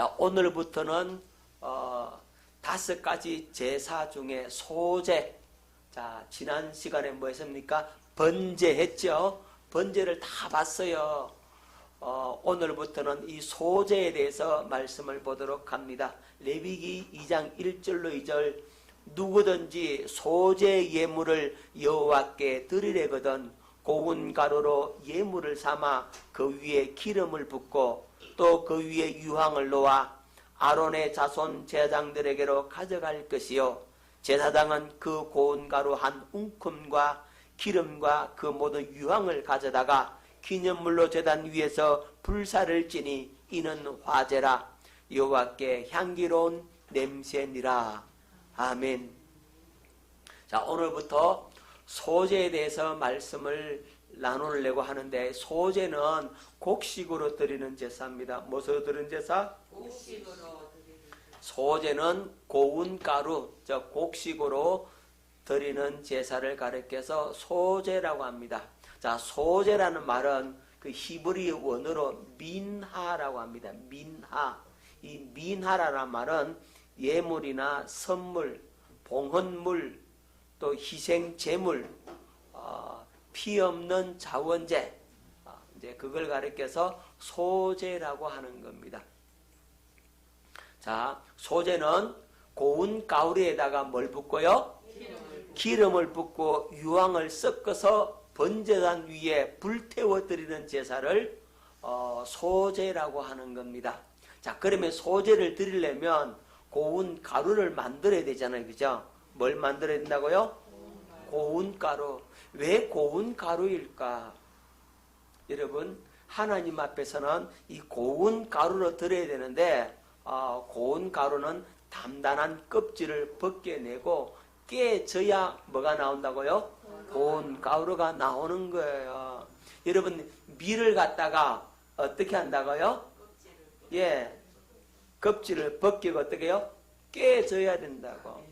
자, 오늘부터는 5가지 제사 중에 소제. 자, 지난 시간에 뭐 했습니까? 번제했죠. 번제를 다 봤어요. 오늘부터는 이 소제에 대해서 말씀을 보도록 합니다. 레위기 2장 1절로 2절. 누구든지 소제 예물을 여호와께 드리려거든 고운 가루로 예물을 삼아 그 위에 기름을 붓고 또 그 위에 유황을 놓아 아론의 자손 제사장들에게로 가져갈 것이요, 제사장은 그 고운 가루 한 움큼과 기름과 그 모든 유황을 가져다가 기념물로 제단 위에서 불사를 지니 이는 화제라. 여호와께 향기로운 냄새니라. 아멘. 자, 오늘부터 소제에 대해서 말씀을 나누려고 하는데, 소제는 곡식으로 드리는 제사입니다. 무엇으로 드리는 제사? 곡식으로 드리는 제사. 소제는 고운 가루, 즉 곡식으로 드리는 제사를 가리켜서 소제라고 합니다. 자, 소제라는 말은 그 히브리 원어로 민하라고 합니다. 민하. 이 민하라는 말은 예물이나 선물, 봉헌물, 또 희생 제물, 피 없는 자원제, 이제 그걸 가리켜서 소제라고 하는 겁니다. 자, 소제는 고운 가루에다가 뭘 붓고요? 기름을 붓고 유황을 섞어서 번제단 위에 불태워 드리는 제사를 소제라고 하는 겁니다. 자, 그러면 소제를 드리려면 고운 가루를 만들어야 되잖아요. 그죠? 뭘 만들어야 된다고요? 고운 가루. 왜 고운 가루일까? 여러분, 하나님 앞에서는 이 고운 가루로 드려야 되는데, 고운 가루는 단단한 껍질을 벗겨내고 깨져야 뭐가 나온다고요? 고운 가루가 나오는 거예요. 여러분, 밀을 갖다가 어떻게 한다고요? 껍질을 벗기고 어떻게 해요? 깨져야 된다고.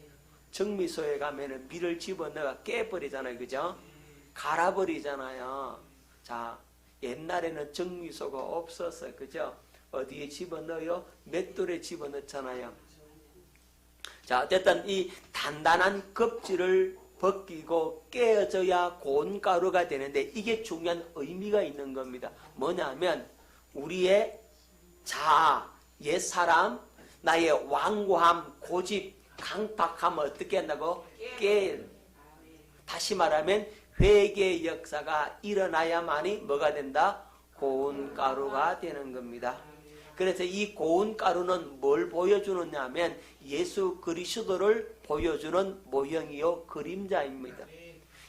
정미소에 가면은 밀을 집어넣어 깨버리잖아요. 그죠? 갈아버리잖아요. 자, 옛날에는 정미소가 없었어요. 그죠? 어디에 집어넣어요? 맷돌에 집어넣잖아요. 자, 어쨌든 이 단단한 껍질을 벗기고 깨어져야 고운 가루가 되는데, 이게 중요한 의미가 있는 겁니다. 뭐냐면 우리의 자아, 옛사람, 나의 완고함, 고집, 강팍함을 어떻게 한다고? 다시 말하면 회개의 역사가 일어나야만이 뭐가 된다? 고운 가루가 되는 겁니다. 그래서 이 고운 가루는 뭘 보여주느냐 하면 예수 그리스도를 보여주는 모형이요 그림자입니다.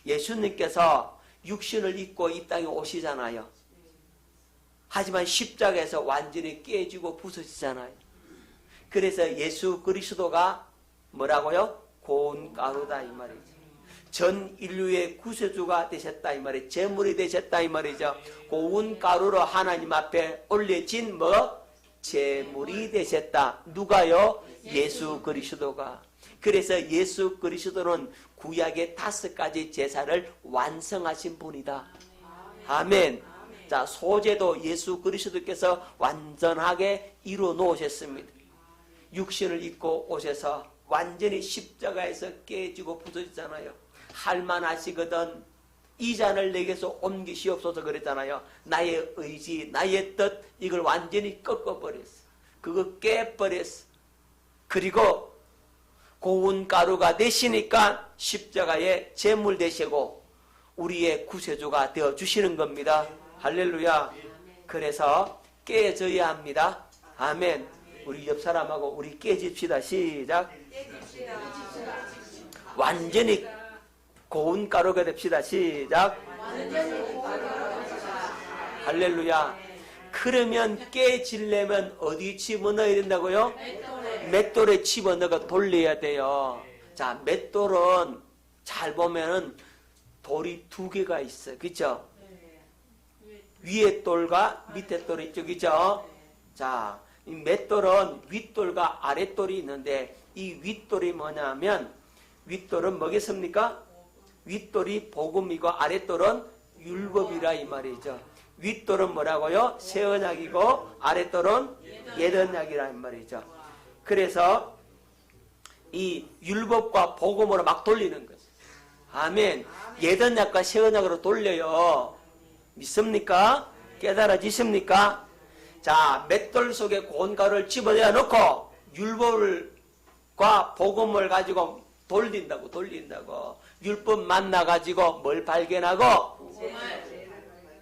예수님께서 육신을 입고 이 땅에 오시잖아요. 하지만 십자가에서 완전히 깨지고 부서지잖아요. 그래서 예수 그리스도가 뭐라고요? 고운 가루다 이 말이죠. 전 인류의 구세주가 되셨다 이 말이죠. 제물이 되셨다 이 말이죠. 고운 가루로 하나님 앞에 올려진 뭐? 제물이 되셨다. 누가요? 예수 그리스도가. 그래서 예수 그리스도는 구약의 5가지 제사를 완성하신 분이다. 아멘. 자, 소제도 예수 그리스도께서 완전하게 이루어 놓으셨습니다. 육신을 입고 오셔서 완전히 십자가에서 깨지고 부서지잖아요. 할만하시거든 이 잔을 내게서 옮기시옵소서 그랬잖아요. 나의 의지, 나의 뜻, 이걸 완전히 꺾어버렸어. 그거 깨버렸어. 그리고 고운 가루가 되시니까 십자가에 제물 되시고 우리의 구세주가 되어주시는 겁니다. 할렐루야. 그래서 깨져야 합니다. 아멘. 우리 옆 사람하고 우리 깨집시다. 시작. 완전히 고운 가루가 됩시다. 시작. 할렐루야. 그러면 깨지려면 어디 집어넣어야 된다고요? 맷돌에 집어넣어 돌려야 돼요. 자, 맷돌은 잘 보면은 돌이 2개가 있어요. 그죠? 위에 돌과 밑에 돌이 있죠. 그죠? 자, 이 맷돌은 윗돌과 아랫돌이 있는데, 이 윗돌이 뭐냐면, 윗돌은 뭐겠습니까? 윗돌이 복음이고 아랫돌은 율법이라 이 말이죠. 윗돌은 뭐라고요? 새 언약이고 아랫돌은 옛 언약이라는 말이죠. 그래서 이 율법과 복음으로 막 돌리는 거죠. 아멘. 옛 언약과 새 언약으로 돌려요. 믿습니까? 깨달아지십니까? 자, 맷돌 속에 고운 가루를 집어넣어 놓고 율법과 복음을 가지고 돌린다고. 율법 만나가지고 뭘 발견하고?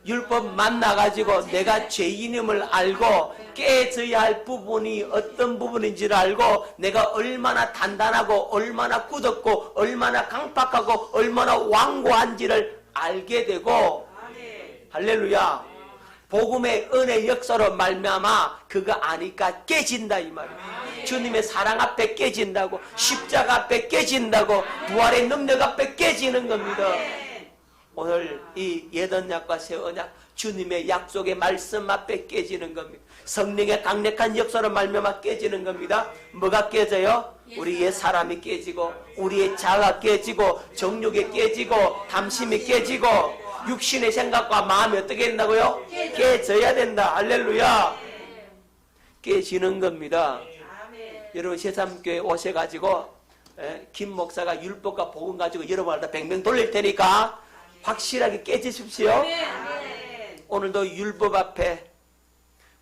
율법 만나가지고 내가 죄인임을 알고 깨져야 할 부분이 어떤 부분인지를 알고 내가 얼마나 단단하고 얼마나 굳었고 얼마나 강팍하고 얼마나 완고한지를 알게 되고, 할렐루야, 복음의 은혜 역사로 말미암아 그거 아니까 깨진다 이 말이에요. 주님의 사랑 앞에 깨진다고, 십자가 앞에 깨진다고, 부활의 능력 앞에 깨지는 겁니다. 오늘 이 옛 언약과 새 언약, 주님의 약속의 말씀 앞에 깨지는 겁니다. 성령의 강력한 역사로 말미암아 깨지는 겁니다. 뭐가 깨져요? 우리 옛 사람이 깨지고, 우리의 자아가 깨지고, 정욕이 깨지고, 탐심이 깨지고, 육신의 생각과 마음이 어떻게 된다고요? 깨져야 된다. 할렐루야. 깨지는 겁니다. 여러분 새3교회 오셔가지고 김 목사가 율법과 복음 가지고 여러분을 다 뱅뱅 돌릴 테니까 확실하게 깨지십시오. 오늘도 율법 앞에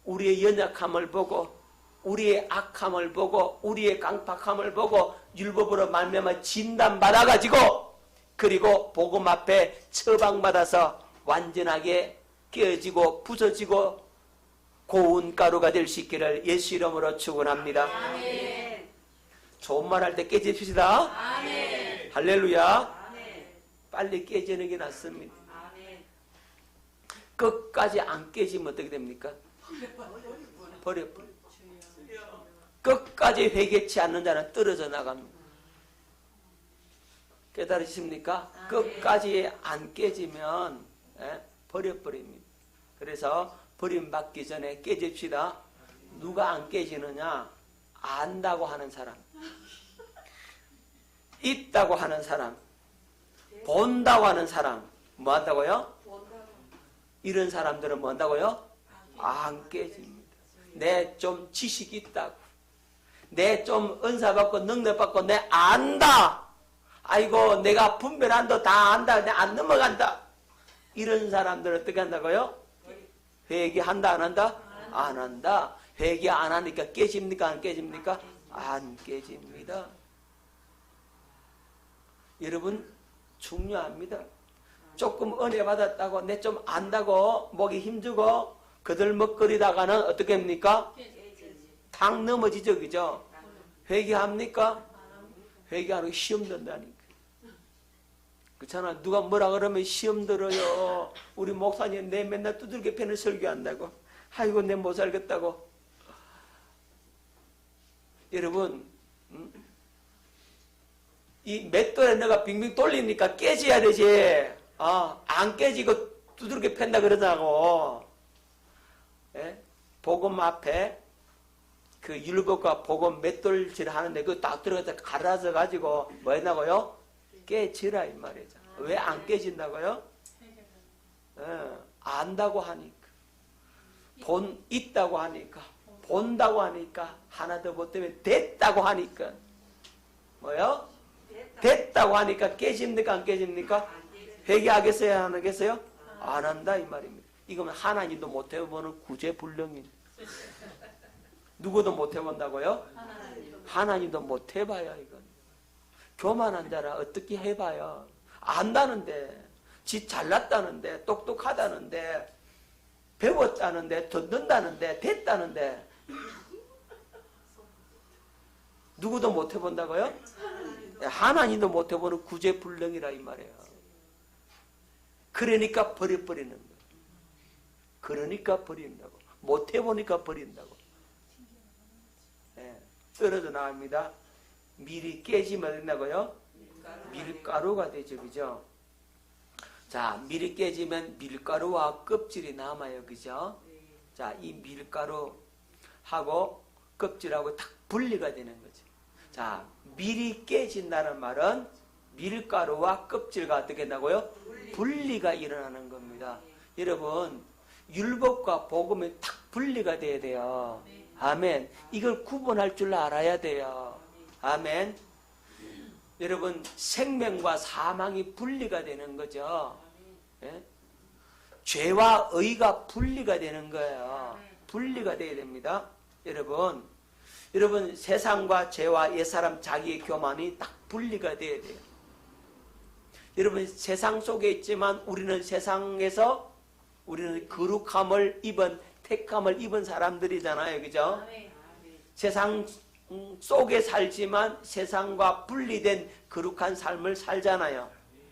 우리의 연약함을 보고 우리의 악함을 보고 우리의 강팍함을 보고 율법으로 말미암아 진단받아가지고 그리고 복음 앞에 처방받아서 완전하게 깨어지고 부서지고 고운 가루가 될 수 있기를 예수 이름으로 축원합니다. 좋은 말 할 때 깨집시다. 할렐루야. 빨리 깨지는 게 낫습니다. 끝까지 안 깨지면 어떻게 됩니까? 버려. 끝까지 회개치 않는 자는 떨어져 나갑니다. 깨달으십니까? 끝까지 안 깨지면 버려버립니다. 그래서 버림받기 전에 깨집시다. 누가 안 깨지느냐? 안다고 하는 사람, 있다고 하는 사람, 본다고 하는 사람, 뭐 한다고요? 이런 사람들은 뭐 한다고요? 안 깨집니다. 내 좀 지식이 있다고, 내 좀 은사받고 능력받고 내 안다, 아이고 내가 분별한다, 다 안다, 내 안 넘어간다, 이런 사람들은 어떻게 한다고요? 회개한다 안 한다? 안 한다. 회개 안 하니까 깨집니까 안 깨집니까? 안 깨집니다. 여러분 중요합니다. 조금 은혜 받았다고 내 좀 안다고 목이 힘주고 거들먹거리다가는 어떻게 합니까? 탁 넘어지죠. 그죠? 회개합니까? 회개 안 하고 시험 든다니까. 그렇잖아. 누가 뭐라 그러면 시험 들어요. 우리 목사님 내 맨날 두들겨 패는 설교한다고. 아이고 내 못 살겠다고. 여러분 이 맷돌에 내가 빙빙 돌리니까 깨져야 되지. 안 깨지고 두들겨 팬다 그러자고. 예? 복음 앞에 그 율법과 복음 맷돌질 하는데 그거 딱 들어가서 갈아서 가지고 뭐 했나고요? 깨지라 이 말이죠. 왜 안 깨진다고요? 안다고 하니까, 있다고 하니까, 본다고 하니까, 하나 더 못되면 됐다고 하니까, 뭐요? 됐다고 하니까 깨집니까 안 깨집니까? 회개하겠어요 안 하겠어요? 안 한다 이 말입니다. 이거는 하나님도 못 해보는 구제불능입니다. 누구도 못 해본다고요? 하나님도 못 해봐요 이건. 교만한 자라 어떻게 해봐요. 안다는데, 지 잘났다는데, 똑똑하다는데, 배웠다는데, 듣는다는데, 됐다는데 누구도 못 해본다고요? 하나님도 못 해보는 구제불능이라 이 말이에요. 그러니까 버려버리는 거예요. 그러니까 버린다고. 못 해보니까 버린다고. 떨어져 나갑니다. 밀이 깨지면 된다고요? 밀가루가 되죠. 그죠? 자, 밀이 깨지면 밀가루와 껍질이 남아요. 그죠? 자, 이 밀가루하고 껍질하고 딱 분리가 되는 거죠. 자, 밀이 깨진다는 말은 밀가루와 껍질과 어떻게 된다고요? 분리가 일어나는 겁니다. 여러분, 율법과 복음이 딱 분리가 돼야 돼요. 아멘. 이걸 구분할 줄 알아야 돼요. 아멘. 여러분, 생명과 사망이 분리가 되는 거죠. 예? 죄와 의가 분리가 되는 거예요. 분리가 돼야 됩니다. 여러분 세상과 죄와 옛사람 자기의 교만이 딱 분리가 돼야 돼요. 여러분 세상 속에 있지만 우리는 세상에서 우리는 거룩함을 입은 택함을 입은 사람들이잖아요. 그죠? 세상 속에 살지만 세상과 분리된 거룩한 삶을 살잖아요.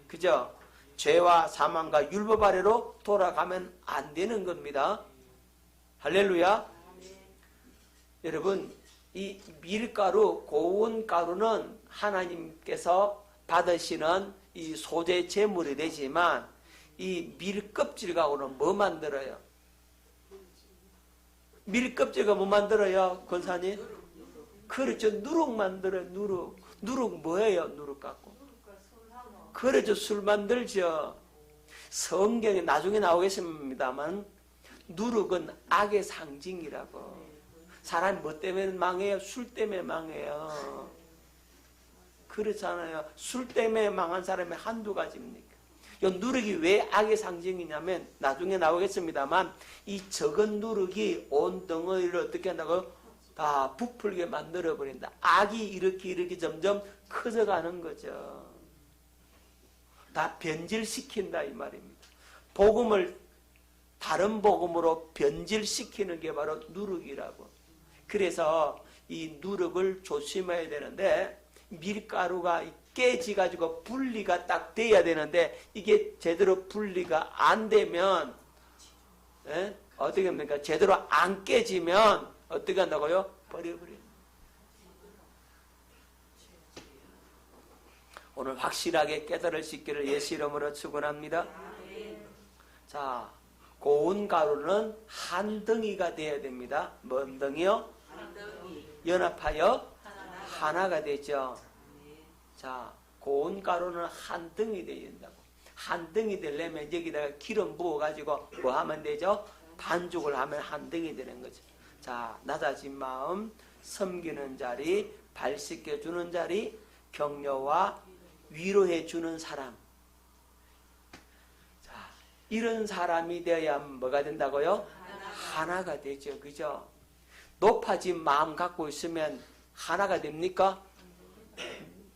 그죠? 죄와 사망과 율법 아래로 돌아가면 안 되는 겁니다. 할렐루야. 여러분 이 밀가루, 고운 가루는 하나님께서 받으시는 이 소재 제물이 되지만 이 밀껍질하고는 뭐 만들어요? 밀껍질과 뭐 만들어요? 권사님? 그렇죠. 누룩 만들어요. 누룩. 누룩 뭐예요? 누룩 갖고. 그렇죠. 술 만들죠. 성경에 나중에 나오겠습니다만 누룩은 악의 상징이라고. 사람이 뭐 때문에 망해요? 술 때문에 망해요. 그렇잖아요. 술 때문에 망한 사람이 한두 가지입니까? 이 누룩이 왜 악의 상징이냐면 나중에 나오겠습니다만 이 적은 누룩이 온 덩어리를 어떻게 한다고요? 다 부풀게 만들어버린다. 악이 이렇게 점점 커져가는 거죠. 다 변질시킨다 이 말입니다. 복음을 다른 복음으로 변질시키는 게 바로 누룩이라고. 그래서 이 누룩을 조심해야 되는데 밀가루가 깨지가지고 분리가 딱 돼야 되는데 이게 제대로 분리가 안 되면 어떻게 합니까? 제대로 안 깨지면 어떻게 한다고요? 버려버려요. 오늘 확실하게 깨달을 수 있기를 예수 이름으로 축원합니다. 자, 고운 가루는 한 덩이가 돼야 됩니다. 뭔 덩이요? 연합하여 하나가 되죠. 자, 고운 가루는 한 덩이 되어야 된다고. 한 덩이 되려면 여기다가 기름 부어가지고 뭐 하면 되죠? 반죽을 하면 한 덩이 되는 거죠. 자, 낮아진 마음, 섬기는 자리, 발 씻겨주는 자리, 격려와 위로해주는 사람. 자, 이런 사람이 되어야 뭐가 된다고요? 하나가 되죠. 그죠? 높아진 마음 갖고 있으면 하나가 됩니까?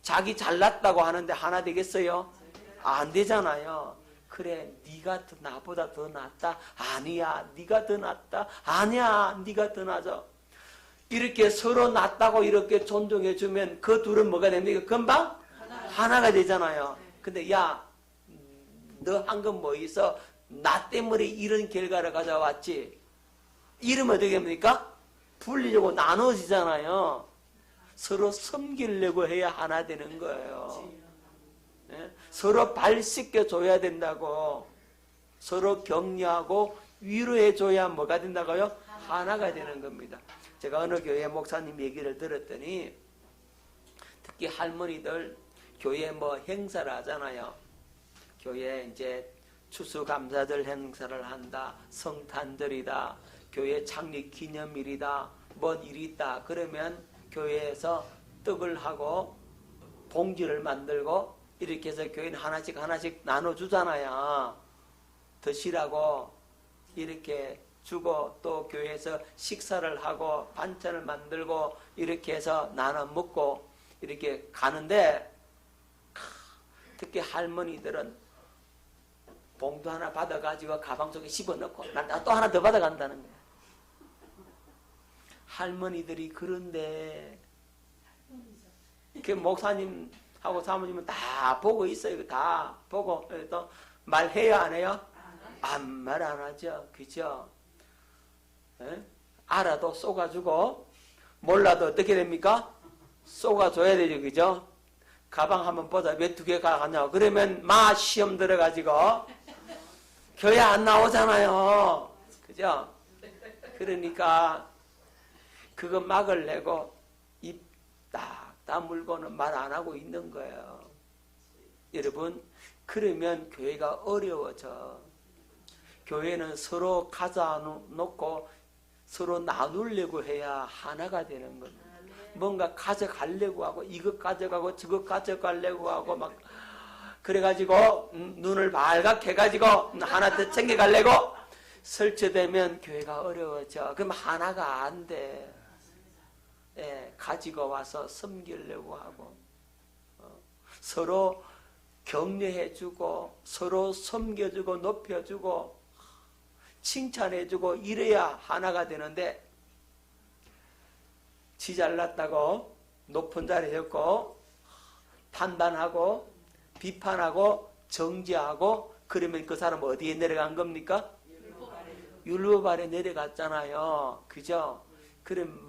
자기 잘났다고 하는데 하나 되겠어요? 안 되잖아요. 그래, 네가 나보다 더 낫다. 아니야, 네가 더 낫다. 아니야, 네가 더 나아져. 이렇게 서로 낫다고 이렇게 존중해 주면 그 둘은 뭐가 됩니까? 금방 하나가 되잖아요. 근데 야, 너 한 건 뭐 있어? 나 때문에 이런 결과를 가져왔지. 이러면 어떻게 됩니까? 분리되고 나눠지잖아요. 서로 섬기려고 해야 하나 되는 거예요. 네? 서로 발 씻겨줘야 된다고. 서로 격려하고 위로해줘야 뭐가 된다고요? 하나가 되는 겁니다. 제가 어느 교회 목사님 얘기를 들었더니 특히 할머니들 교회 뭐 행사를 하잖아요. 교회 이제 추수감사절 행사를 한다. 성탄절이다. 교회 창립 기념일이다. 뭔 일이 있다. 그러면 교회에서 떡을 하고 봉지를 만들고 이렇게 해서 교회는 하나씩 나눠주잖아요. 드시라고 이렇게 주고 또 교회에서 식사를 하고 반찬을 만들고 이렇게 해서 나눠 먹고 이렇게 가는데 특히 할머니들은 봉투 하나 받아가지고 가방 속에 집어넣고 나 또 하나 더 받아간다는 거예요. 할머니들이 그런데 그 목사님하고 사모님은 다 보고 있어요. 다 보고 또 말해요 안 해요? 말 안 하죠. 그죠? 에? 알아도 쏘가지고 몰라도 어떻게 됩니까? 쏘가줘야 되죠. 그죠? 가방 한번 보자. 왜 두 개 가냐고. 그러면 시험 들어가지고 교회 안 나오잖아요. 그죠? 그러니까 그거 막을 내고 입 딱 다물고는 말 안 하고 있는 거예요. 여러분, 그러면 교회가 어려워져. 교회는 서로 가져 놓고 서로 나누려고 해야 하나가 되는 겁니다. 뭔가 가져가려고 하고 이것 가져가고 저것 가져가려고 하고 막 그래가지고 눈을 발갛게 해가지고 하나 더 챙겨가려고 설치되면 교회가 어려워져. 그럼 하나가 안 돼. 예, 가지고 와서 섬기려고 하고 서로 격려해주고 서로 섬겨주고 높여주고 칭찬해주고 이래야 하나가 되는데 지 잘났다고 높은 자리에 섰고 판단하고 비판하고 정죄하고 그러면 그 사람 어디에 내려간 겁니까? 율법 아래 내려갔잖아요. 그죠? 그럼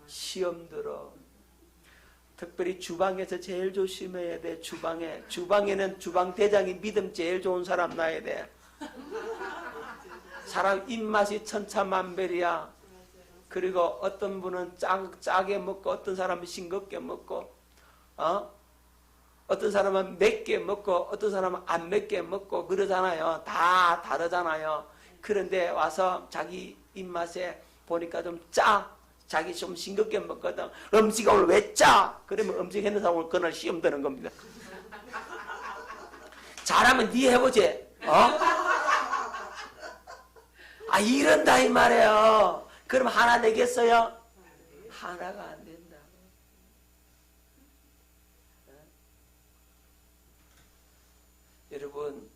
시험 들어. 특별히 주방에서 제일 조심해야 돼. 주방에는 주방 대장이 믿음 제일 좋은 사람 놔야 돼. 사람 입맛이 천차만별이야. 그리고 어떤 분은 짜게 먹고 어떤 사람은 싱겁게 먹고 어떤 사람은 맵게 먹고 어떤 사람은 안 맵게 먹고 그러잖아요. 다 다르잖아요. 그런데 와서 자기 입맛에 보니까 좀 자기 좀 싱겁게 먹거든. 음식이 오늘 왜 짜? 그러면 음식 했는 사람 오늘 그날 시험 드는 겁니다. 잘하면 네 해보지. 이런다 이 말이에요. 그럼 하나 되겠어요? 하나가 안 된다. 여러분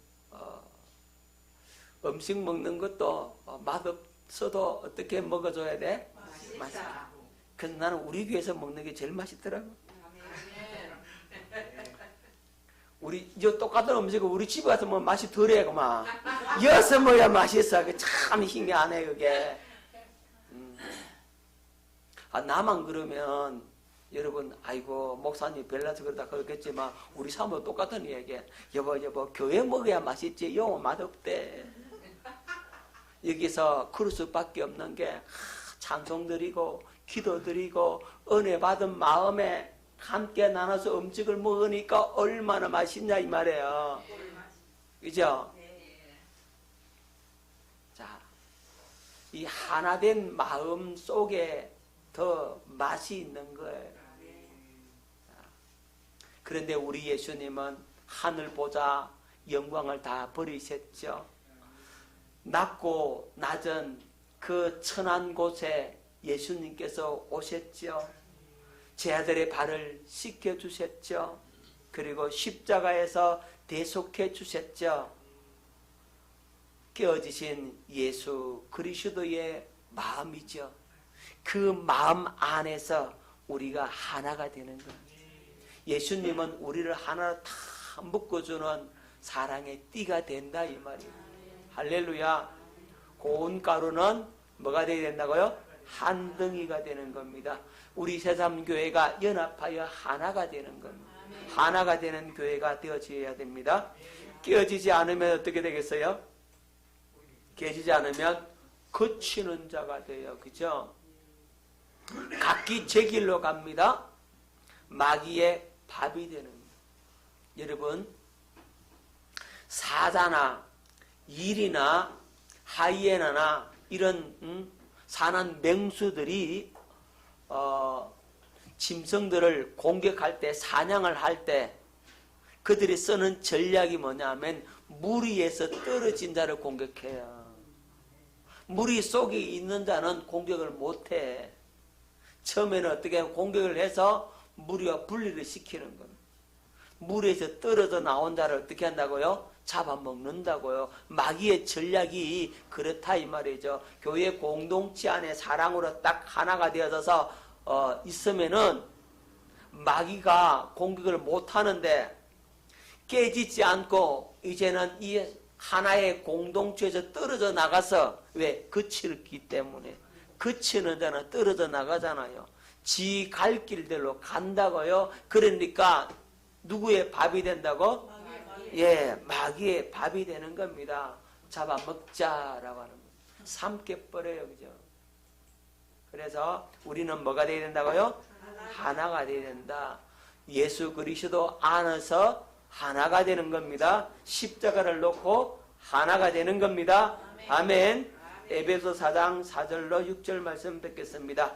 음식 먹는 것도 맛없어도 어떻게 먹어줘야 돼? 맛있다. 그래서 나는 우리 교회에서 먹는 게 제일 맛있더라고. 우리 똑같은 음식을 우리 집에 가서 뭐 맛이 덜해 그만. 여기서 먹어야 맛있어. 참 신기하네 그게. 나만 그러면 여러분 아이고 목사님 별나서 그러다 그러겠지만 우리 사모도 똑같은 얘기야. 여보 교회 먹어야 맛있지 영어 맛없대. 여기서 그럴 수밖에 없는 게 찬송드리고 기도드리고 은혜 받은 마음에 함께 나눠서 음식을 먹으니까 얼마나 맛있냐 이 말이에요. 그죠? 자, 이 하나된 마음 속에 더 맛이 있는 거예요. 그런데 우리 예수님은 하늘 보자 영광을 다 버리셨죠. 낮고 낮은 그 천한 곳에 예수님께서 오셨죠. 제 아들의 발을 씻겨주셨죠. 그리고 십자가에서 대속해 주셨죠. 깨어지신 예수 그리스도의 마음이죠. 그 마음 안에서 우리가 하나가 되는 거예요. 예수님은 우리를 하나로 다 묶어주는 사랑의 띠가 된다 이 말이에요. 할렐루야. 고운 가루는 뭐가 되어야 된다고요? 한 덩이가 되는 겁니다. 우리 새삼교회가 연합하여 하나가 되는 겁니다. 하나가 되는 교회가 되어져야 됩니다. 깨어지지 않으면 어떻게 되겠어요? 깨어지지 않으면 거치는 자가 돼요. 그죠? 각기 제 길로 갑니다. 마귀의 밥이 되는 거예요. 여러분 사자나 일이나 하이에나나 이런 산한 맹수들이 짐승들을 공격할 때 사냥을 할 때 그들이 쓰는 전략이 뭐냐면 무리에서 떨어진 자를 공격해요. 무리 속에 있는 자는 공격을 못해. 처음에는 어떻게 공격을 해서 무리와 분리를 시키는 겁니다. 무리에서 떨어져 나온 자를 어떻게 한다고요? 잡아먹는다고요. 마귀의 전략이 그렇다 이 말이죠. 교회 공동체 안에 사랑으로 딱 하나가 되어져서 있으면은 마귀가 공격을 못하는데 깨지지 않고 이제는 이 하나의 공동체에서 떨어져 나가서 왜? 그치기 때문에 그치는 자는 떨어져 나가잖아요. 지 갈 길대로 간다고요. 그러니까 누구의 밥이 된다고? 예, 마귀의 밥이 되는 겁니다. 잡아먹자라고 하는 거예요. 삼켜버려요. 그죠? 그래서 우리는 뭐가 되어야 된다고요? 하나가 되어야 된다. 예수 그리스도 안에서 하나가 되는 겁니다. 십자가를 놓고 하나가 되는 겁니다. 아멘. 에베소 4장 4절로 6절 말씀 뵙겠습니다.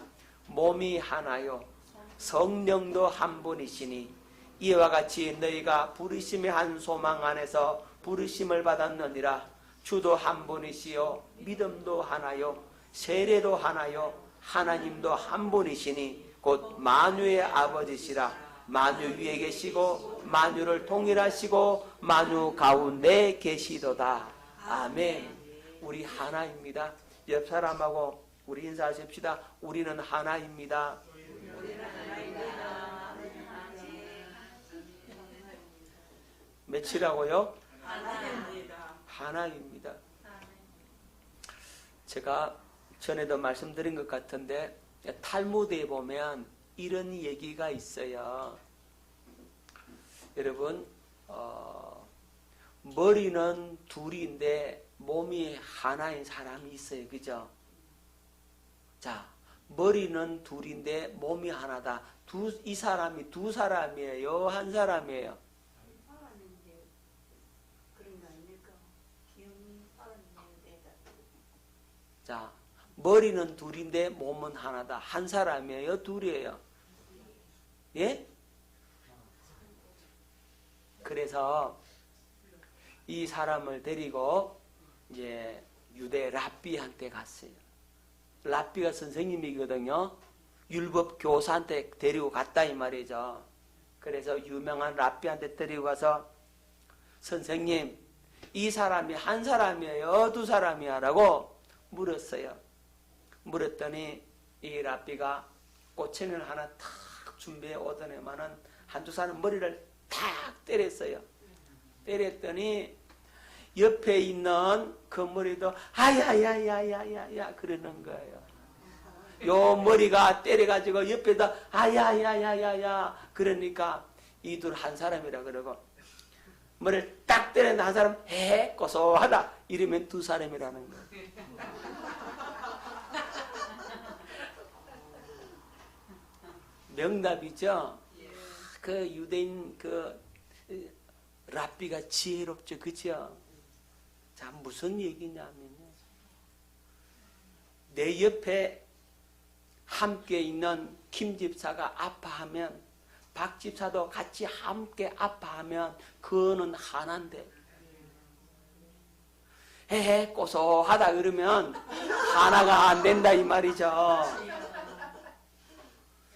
몸이 하나요 성령도 한 분이시니 이와 같이 너희가 부르심의 한 소망 안에서 부르심을 받았느니라. 주도 한 분이시요 믿음도 하나요 세례도 하나요 하나님도 한 분이시니 곧 만유의 아버지시라. 만유 위에 계시고 만유를 통일하시고 만유 가운데 계시도다. 아멘. 우리 하나입니다. 옆 사람하고 우리 인사하십시다. 우리는 하나입니다. 며칠하고요? 하나입니다. 제가 전에도 말씀드린 것 같은데 탈무드에 보면 이런 얘기가 있어요. 여러분 머리는 둘인데 몸이 하나인 사람이 있어요. 그죠? 자, 머리는 둘인데 몸이 하나다. 이 사람이 두 사람이에요? 한 사람이에요? 자, 머리는 둘인데 몸은 하나다. 한 사람이에요? 둘이에요? 예? 그래서 이 사람을 데리고 이제 유대 랍비한테 갔어요. 랍비가 선생님이거든요. 율법 교사한테 데리고 갔다 이 말이죠. 그래서 유명한 랍비한테 데리고 가서 선생님, 이 사람이 한 사람이에요? 두 사람이야? 라고 물었어요. 물었더니 이 랍비가 꼬챙이를 하나 탁 준비해 오더니만은 한두 사람 머리를 탁 때렸어요. 때렸더니 옆에 있는 그 머리도 아야야야야야야 그러는 거예요. 요 머리가 때려가지고 옆에다 아야야야야야 그러니까 이 둘 한 사람이라 그러고 머리를 딱 때렸는데 한 사람 해 고소하다 이러면 두 사람이라는 거예요. 명답이죠. 그 유대인 그 랍비가 지혜롭죠. 그죠? 자, 무슨 얘기냐면요. 내 옆에 함께 있는 김 집사가 아파하면 박 집사도 같이 함께 아파하면 그거는 하나인데 헤헤 고소하다 그러면 하나가 안 된다 이 말이죠.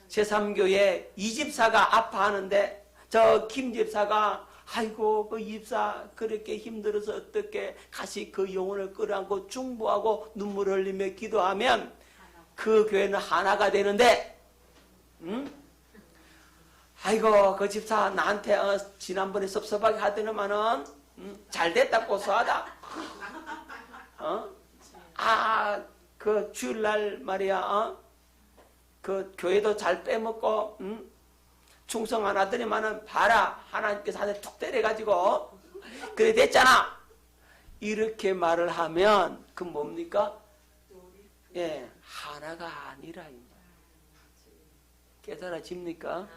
제3교회 이 집사가 아파하는데 저 김 집사가 아이고 그 집사 그렇게 힘들어서 어떻게 같이 그 영혼을 끌어안고 중보하고 눈물 흘리며 기도하면 그 교회는 하나가 되는데 아이고 그 집사 나한테 지난번에 섭섭하게 하더니만은 잘 됐다 고소하다 그 주일날 말이야 그 교회도 잘 빼먹고 충성 안 하더니만은 봐라 하나님께서 한테 툭 때려가지고 그래 됐잖아 이렇게 말을 하면 그 뭡니까? 예, 하나가 아니라 깨달아집니까?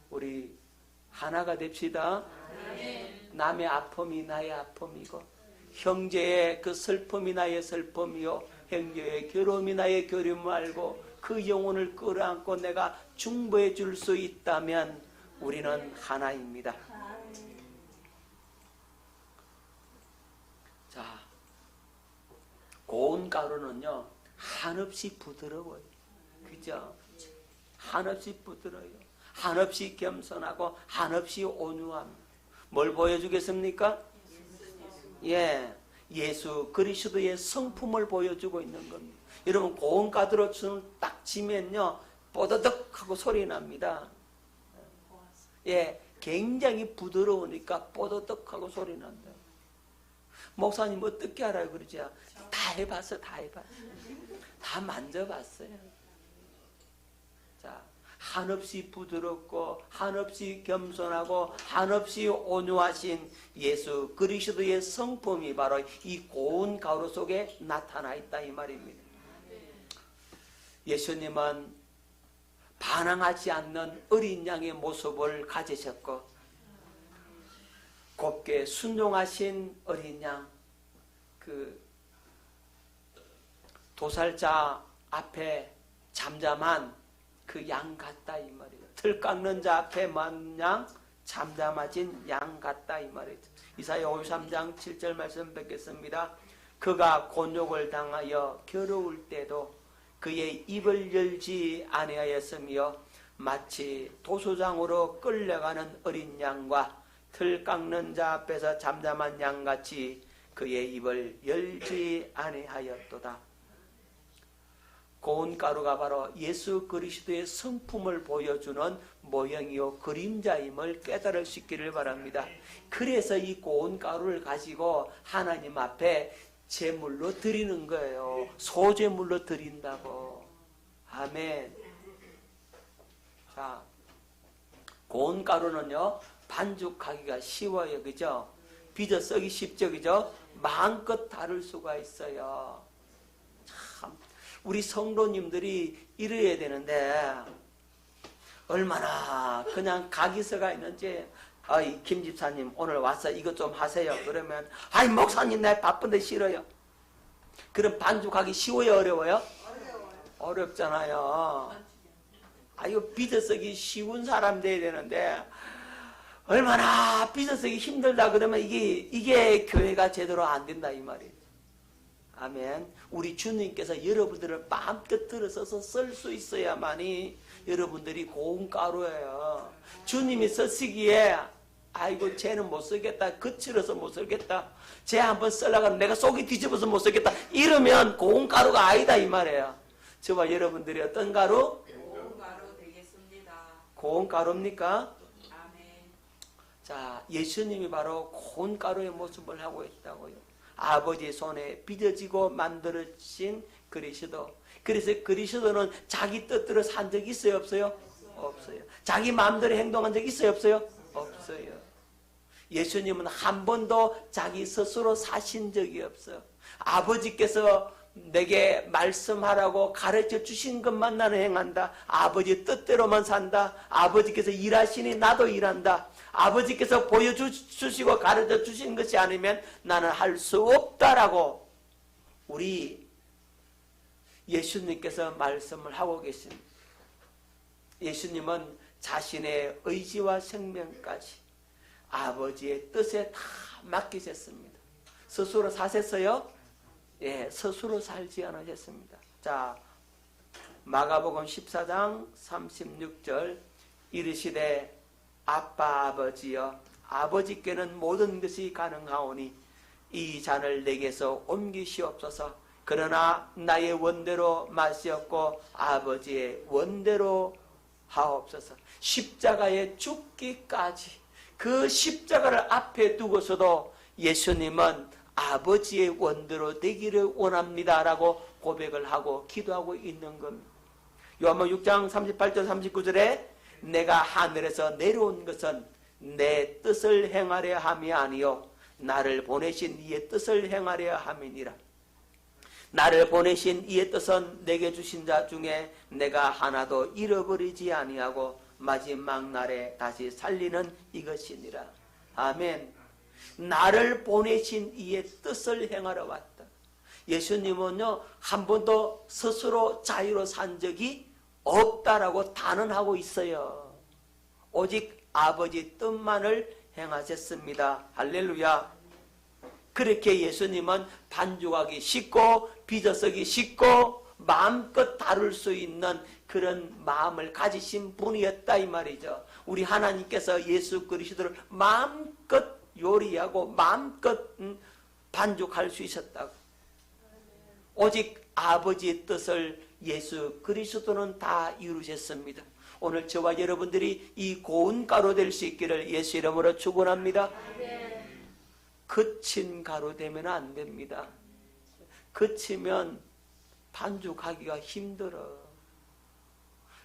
우리 하나가 됩시다. 남의 아픔이 나의 아픔이고 형제의 그 슬픔이 나의 슬픔이요 형제의 괴로움이 나의 괴로움을 알고 그 영혼을 끌어안고 내가 중보해 줄 수 있다면 우리는 하나입니다. 자, 고운 가루는요 한없이 부드러워요. 그죠? 한없이 부드러워요. 한없이 겸손하고 한없이 온유합니다. 뭘 보여주겠습니까? 예, 예수 그리스도의 성품을 보여주고 있는 겁니다. 여러분 고운 가루로 딱 지면요 뽀드득 하고 소리 납니다. 예, 굉장히 부드러우니까 뽀드득 하고 소리 난다. 목사님 어떻게 알아요? 그러죠? 다 해봤어. 다 만져봤어요. 자, 한없이 부드럽고 한없이 겸손하고 한없이 온유하신 예수 그리스도의 성품이 바로 이 고운 가루 속에 나타나 있다 이 말입니다. 예수님은 반항하지 않는 어린 양의 모습을 가지셨고 곱게 순종하신 어린 양 그 도살자 앞에 잠잠한 그 양 같다 이 말이에요. 틀 깎는 자 앞에 마냥 잠잠하진 양 같다 이 말이에요. 이사야 53장 7절 말씀 뵙겠습니다. 그가 곤욕을 당하여 괴로울 때도 그의 입을 열지 아니하였으며 마치 도소장으로 끌려가는 어린 양과 틀 깎는 자 앞에서 잠잠한 양같이 그의 입을 열지 아니하였도다. 고운 가루가 바로 예수 그리스도의 성품을 보여주는 모형이요 그림자임을 깨달을 수 있기를 바랍니다. 그래서 이 고운 가루를 가지고 하나님 앞에 제물로 드리는 거예요. 소제물로 드린다고. 아멘. 자, 고운 가루는요 반죽하기가 쉬워요, 그죠? 빚어 쓰기 쉽죠, 그죠? 마음껏 다룰 수가 있어요. 참, 우리 성도님들이 이래야 되는데 얼마나 그냥 각이서가 있는지. 아이 김 집사님 오늘 와서 이것 좀 하세요. 그러면 아이 목사님 나 바쁜데 싫어요. 그럼 반죽하기 쉬워요, 어려워요? 어렵잖아요. 아이고 빚어 쓰기 쉬운 사람 돼야 되는데 얼마나 빚어 쓰기 힘들다 그러면 이게 교회가 제대로 안 된다 이 말이에요. 아멘. 우리 주님께서 여러분들을 마음껏 들어서서 쓸 수 있어야만이 여러분들이 고운 가루예요. 주님이 쓰시기에 아이고 쟤는 못 쓰겠다, 거칠어서 못 쓰겠다, 쟤 한번 쓰려고 하면 내가 속이 뒤집어서 못 쓰겠다 이러면 고운 가루가 아니다 이 말이에요. 저와 여러분들이 어떤 가루? 고운 가루 되겠습니다. 고운 가루입니까? 아멘. 자, 예수님이 바로 고운 가루의 모습을 하고 있다고요. 아버지의 손에 빚어지고 만들어진 그리스도. 그래서 그리스도는 자기 뜻대로 산 적 있어요, 없어요? 없어요. 자기 마음대로 행동한 적 있어요, 없어요? 없어요. 예수님은 한 번도 자기 스스로 사신 적이 없어요. 아버지께서 내게 말씀하라고 가르쳐 주신 것만 나는 행한다. 아버지 뜻대로만 산다. 아버지께서 일하시니 나도 일한다. 아버지께서 보여주시고 가르쳐 주신 것이 아니면 나는 할 수 없다라고 우리 예수님께서 말씀을 하고 계십니다. 예수님은 자신의 의지와 생명까지 아버지의 뜻에 다 맡기셨습니다. 스스로 사셨어요? 예, 스스로 살지 않으셨습니다. 자, 마가복음 14장 36절 이르시되 아빠 아버지여 아버지께는 모든 것이 가능하오니 이 잔을 내게서 옮기시옵소서. 그러나 나의 원대로 마시옵고 아버지의 원대로 하옵소서. 십자가에 죽기까지 그 십자가를 앞에 두고서도 예수님은 아버지의 원대로 되기를 원합니다라고 고백을 하고 기도하고 있는 겁니다. 요한복음 6장 38절 39절에 내가 하늘에서 내려온 것은 내 뜻을 행하려 함이 아니요 나를 보내신 이의 뜻을 행하려 함이니라. 나를 보내신 이의 뜻은 내게 주신 자 중에 내가 하나도 잃어버리지 아니하고 마지막 날에 다시 살리는 이것이니라. 아멘. 나를 보내신 이의 뜻을 행하러 왔다. 예수님은요 한 번도 스스로 자유로 산 적이 없다라고 단언하고 있어요. 오직 아버지 뜻만을 행하셨습니다. 할렐루야. 그렇게 예수님은 반죽하기 쉽고 빚어 쓰기 쉽고 마음껏 다룰 수 있는 그런 마음을 가지신 분이었다 이 말이죠. 우리 하나님께서 예수 그리스도를 마음껏 요리하고 마음껏 반죽할 수 있었다고. 오직 아버지의 뜻을 예수 그리스도는 다 이루셨습니다. 오늘 저와 여러분들이 이 고운 가루 될 수 있기를 예수 이름으로 축원합니다. 거친 가루 되면 안 됩니다. 거치면 반죽하기가 힘들어.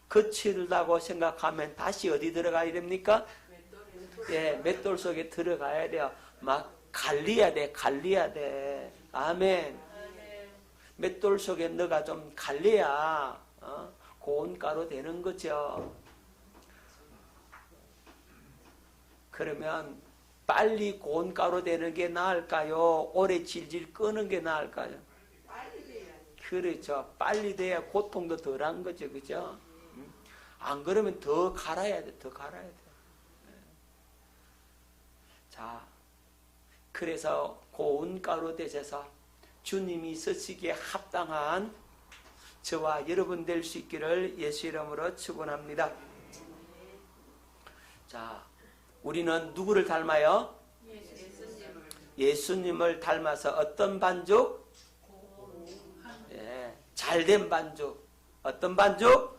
거칠다고 생각하면 다시 어디 들어가야 됩니까? 예, 맷돌 속에 들어가야 돼요. 막 갈려야 돼, 갈려야 돼. 아멘. 맷돌 속에 너가 좀 갈려야 고운 가루 되는 거죠. 그러면 빨리 고운 가루 되는 게 나을까요? 오래 질질 끄는 게 나을까요? 그렇죠. 빨리 돼야 고통도 덜한 거죠. 그죠? 안 그러면 더 갈아야 돼. 더 갈아야 돼. 자, 그래서 고운 가루 되셔서 주님이 쓰시기에 합당한 저와 여러분 될 수 있기를 예수 이름으로 축원합니다. 자, 우리는 누구를 닮아요? 예수님을 닮아서 어떤 반죽? 예, 잘된 반죽. 어떤 반죽?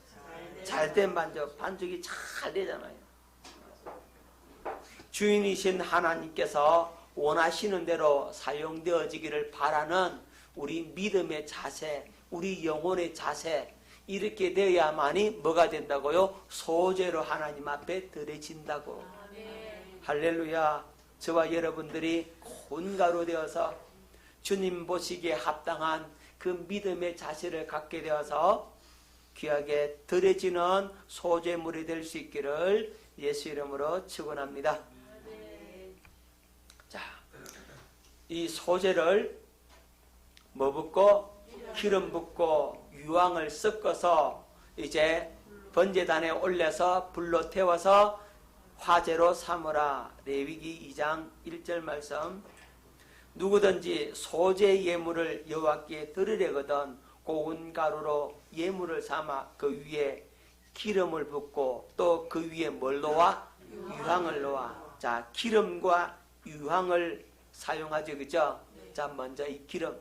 잘된 반죽. 반죽이 잘 되잖아요. 주인이신 하나님께서 원하시는 대로 사용되어지기를 바라는 우리 믿음의 자세, 우리 영혼의 자세, 이렇게 되어야만이 뭐가 된다고요? 소재로 하나님 앞에 드려진다고. 할렐루야. 저와 여러분들이 고운 가루 되어서 주님 보시기에 합당한 그 믿음의 자세를 갖게 되어서 귀하게 드려지는 소재물이 될 수 있기를 예수 이름으로 축원합니다. 자, 이 소재를 뭐 붓고? 기름 붓고 유황을 섞어서 이제 번제단에 올려서 불로 태워서 화제로 삼으라. 레위기 2장 1절 말씀. 누구든지 소재 예물을 여호와께 드리려거든 고운 가루로 예물을 삼아 그 위에 기름을 붓고 또 그 위에 뭘 놓아? 유황을 놓아. 자, 기름과 유황을 사용하죠. 그죠? 자, 먼저 이 기름.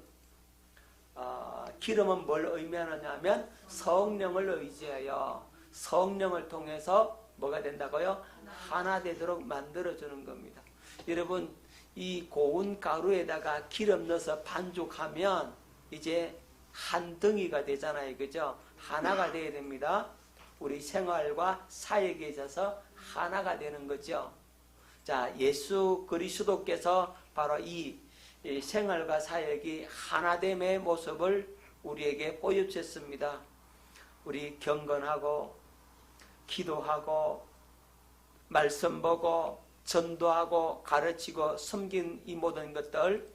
기름은 뭘 의미하느냐 하면 성령을 의지하여 성령을 통해서 뭐가 된다고요? 하나 되도록 만들어주는 겁니다. 여러분, 이 고운 가루에다가 기름 넣어서 반죽하면 이제 한 덩이가 되잖아요. 그죠? 하나가 되어야 됩니다. 우리 생활과 사역에 있어서 하나가 되는 거죠. 자, 예수 그리스도께서 바로 이 생활과 사역이 하나됨의 모습을 우리에게 보여주셨습니다. 우리 경건하고 기도하고 말씀 보고 전도하고 가르치고 섬긴 이 모든 것들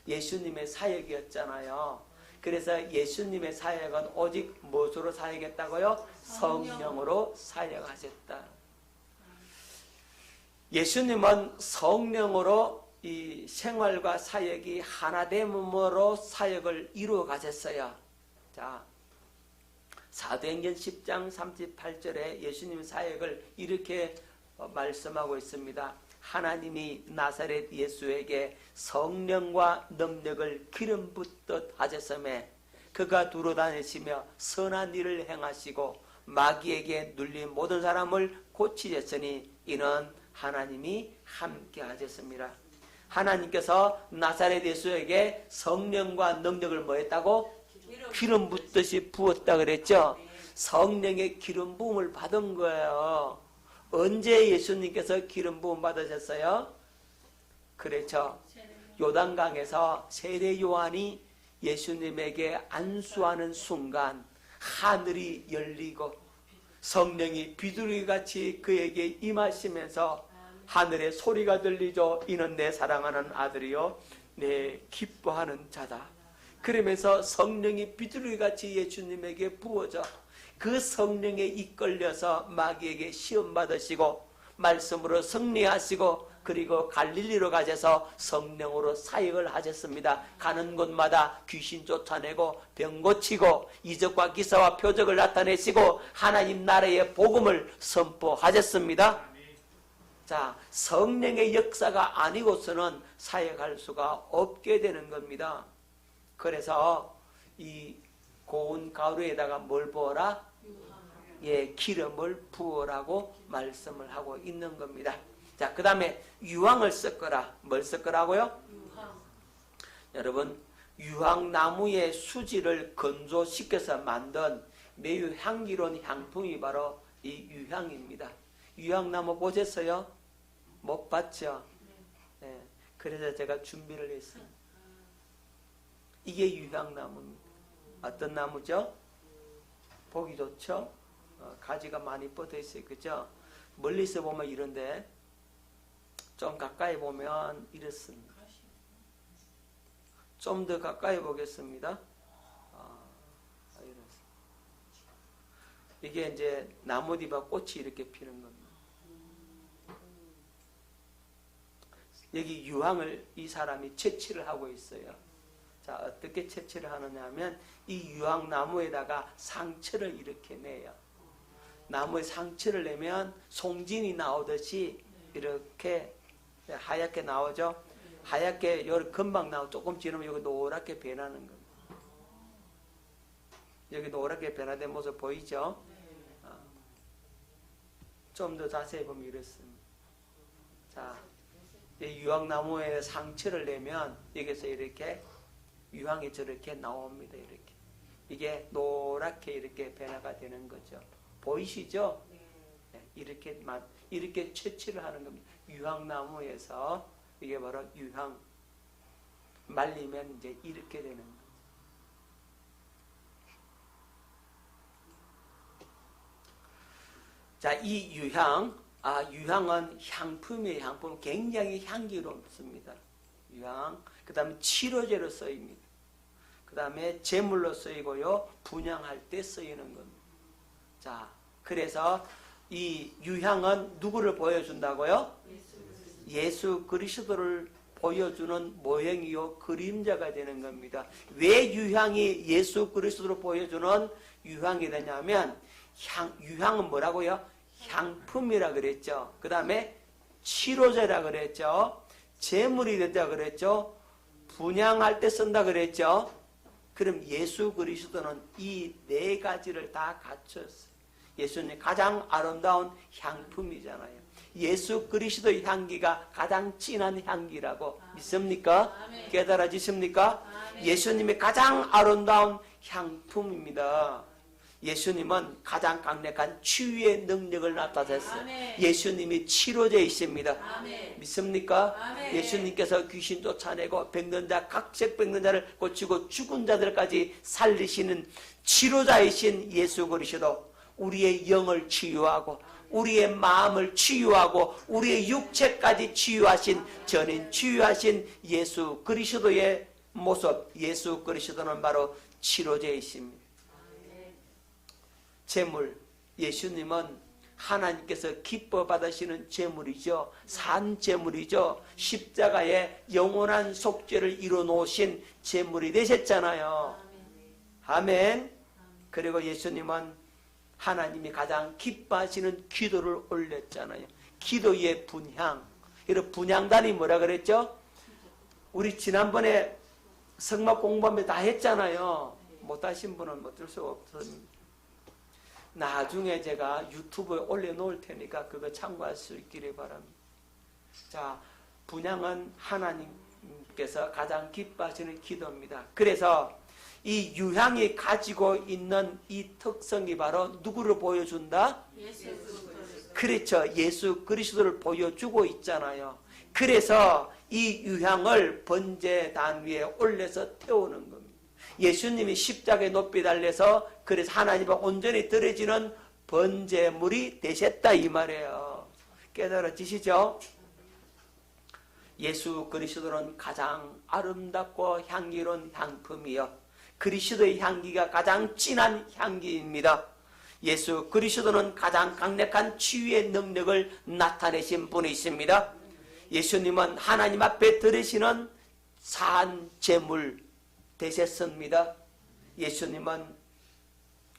예수님의 사역이었잖아요. 그래서 예수님의 사역은 오직 무엇으로 사역했다고요? 성령으로 사역하셨다. 예수님은 성령으로 이 생활과 사역이 하나됨으로 사역을 이루어 가셨어요. 자, 사도행전 10장 38절에 예수님 사역을 이렇게 말씀하고 있습니다. 하나님이 나사렛 예수에게 성령과 능력을 기름 붓듯 하셨음에 그가 두루 다니시며 선한 일을 행하시고 마귀에게 눌린 모든 사람을 고치셨으니 이는 하나님이 함께 하셨습니다. 하나님께서 나사렛 예수에게 성령과 능력을 뭐 했다고? 기름 붓듯이 부었다 그랬죠. 성령의 기름 부음을 받은 거예요. 언제 예수님께서 기름 부음 받으셨어요? 그렇죠. 요단강에서 세례 요한이 예수님에게 안수하는 순간 하늘이 열리고 성령이 비둘기같이 그에게 임하시면서 하늘에 소리가 들리죠. 이는 내 사랑하는 아들이요 내 기뻐하는 자다. 그러면서 성령이 비둘기같이 예수님에게 부어져 그 성령에 이끌려서 마귀에게 시험 받으시고 말씀으로 승리하시고 그리고 갈릴리로 가셔서 성령으로 사역을 하셨습니다. 가는 곳마다 귀신 쫓아내고 병 고치고 이적과 기사와 표적을 나타내시고 하나님 나라의 복음을 선포하셨습니다. 자, 성령의 역사가 아니고서는 사역할 수가 없게 되는 겁니다. 그래서 이 고운 가루에다가 뭘 부어라? 예, 기름을 부어라고 말씀을 하고 있는 겁니다. 자, 그 다음에 유황을 섞어라. 뭘 섞으라고요? 유황. 여러분, 유황나무의 수지를 건조시켜서 만든 매우 향기로운 향품이 바로 이 유향입니다. 유향나무 보셨어요? 못 봤죠? 네. 그래서 제가 준비를 했어요. 이게 유향나무입니다. 어떤 나무죠? 보기 좋죠? 가지가 많이 뻗어 있어요. 그죠? 멀리서 보면 이런데 좀 가까이 보면 이렇습니다. 좀 더 가까이 보겠습니다. 이렇습니다. 이게 이제 나무디바 꽃이 이렇게 피는 겁니다. 여기 유황을 이 사람이 채취를 하고 있어요. 자, 어떻게 채취를 하느냐 하면 이 유황나무에다가 상처를 이렇게 내요. 나무에 상처를 내면 송진이 나오듯이 이렇게 하얗게 나오죠. 하얗게 여기 금방 나오고 조금 지나면 여기 노랗게 변하는 겁니다. 여기 노랗게 변화된 모습 보이죠? 좀 더 자세히 보면 이렇습니다. 자, 이 유황나무에 상처를 내면 여기서 이렇게 유황이 저렇게 나옵니다. 이렇게. 이게 노랗게 이렇게 변화가 되는 거죠. 보이시죠? 네, 이렇게 채취를 하는 겁니다. 유황나무에서 이게 바로 유황. 말리면 이제 이렇게 되는 거죠. 자, 이 유향은 향품이에요. 향품 굉장히 향기롭습니다. 유향. 그 다음에 치료제로 쓰입니다. 그 다음에 제물로 쓰이고요. 분향할 때 쓰이는 겁니다. 자, 그래서 이 유향은 누구를 보여준다고요? 예수 그리스도를 보여주는 모형이요 그림자가 되는 겁니다. 왜 유향이 예수 그리스도를 보여주는 유향이 되냐면 유향은 뭐라고요? 향품이라 그랬죠. 그 다음에 치료제라 그랬죠. 제물이 된다 그랬죠. 분향할 때 쓴다 그랬죠. 그럼 예수 그리스도는 이 네 가지를 다 갖췄어요. 예수님 가장 아름다운 향품이잖아요. 예수 그리스도의 향기가 가장 진한 향기라고 믿습니까? 아멘. 깨달아지십니까? 아멘. 예수님의 가장 아름다운 향품입니다. 예수님은 가장 강력한 치유의 능력을 나타냈어요. 아멘. 예수님이 치료제이십니다. 아멘. 믿습니까? 아멘. 예수님께서 귀신 쫓아내고 병든 자, 각색 병든 자를 고치고 죽은 자들까지 살리시는 치료자이신 예수 그리스도, 우리의 영을 치유하고 우리의 마음을 치유하고 우리의 육체까지 치유하신 전인 치유하신 예수 그리스도의 모습, 예수 그리스도는 바로 치료제이십니다. 제물, 예수님은 하나님께서 기뻐 받으시는 제물이죠. 산 제물이죠. 십자가에 영원한 속죄를 이루어 놓으신 제물이 되셨잖아요. 아멘. 그리고 예수님은 하나님이 가장 기뻐하시는 기도를 올렸잖아요. 기도의 분향. 이런 분향단이 뭐라 그랬죠? 우리 지난번에 성막 공부하면 다 했잖아요. 못하신 분은 어쩔 수 없습니다. 나중에 제가 유튜브에 올려놓을 테니까 그거 참고할 수 있기를 바랍니다. 자, 분향은 하나님께서 가장 기뻐하시는 기도입니다. 그래서 이 유향이 가지고 있는 이 특성이 바로 누구를 보여준다? 예수 그리스도. 그렇죠. 예수 그리스도를 보여주고 있잖아요. 그래서 이 유향을 번제단 위에 올려서 태우는 겁니다. 예수님이 십자가에 높이 달려서 그래서 하나님 앞에 온전히 드려지는 번제물이 되셨다 이 말이에요. 깨달아지시죠? 예수 그리스도는 가장 아름답고 향기로운 향품이요 그리스도의 향기가 가장 진한 향기입니다. 예수 그리스도는 가장 강력한 치유의 능력을 나타내신 분이십니다. 예수님은 하나님 앞에 드리시는 산 제물 되셨습니다. 예수님은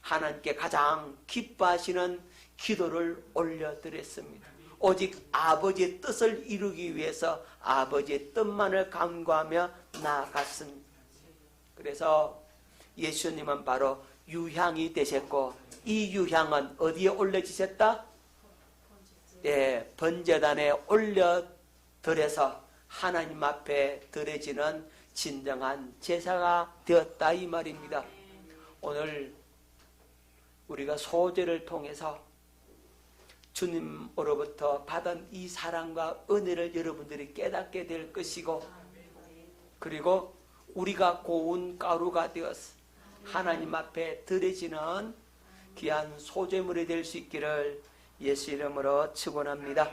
하나님께 가장 기뻐하시는 기도를 올려드렸습니다. 오직 아버지의 뜻을 이루기 위해서 아버지의 뜻만을 간구하며 나아갔습니다. 그래서 예수님은 바로 유향이 되셨고 이 유향은 어디에 올려지셨다? 예, 번제단에 올려드려서 하나님 앞에 드려지는 진정한 제사가 되었다 이 말입니다. 오늘 우리가 소제를 통해서 주님으로부터 받은 이 사랑과 은혜를 여러분들이 깨닫게 될 것이고 그리고 우리가 고운 가루가 되어서 하나님 앞에 드려지는 귀한 소제물이 될 수 있기를 예수 이름으로 축원합니다.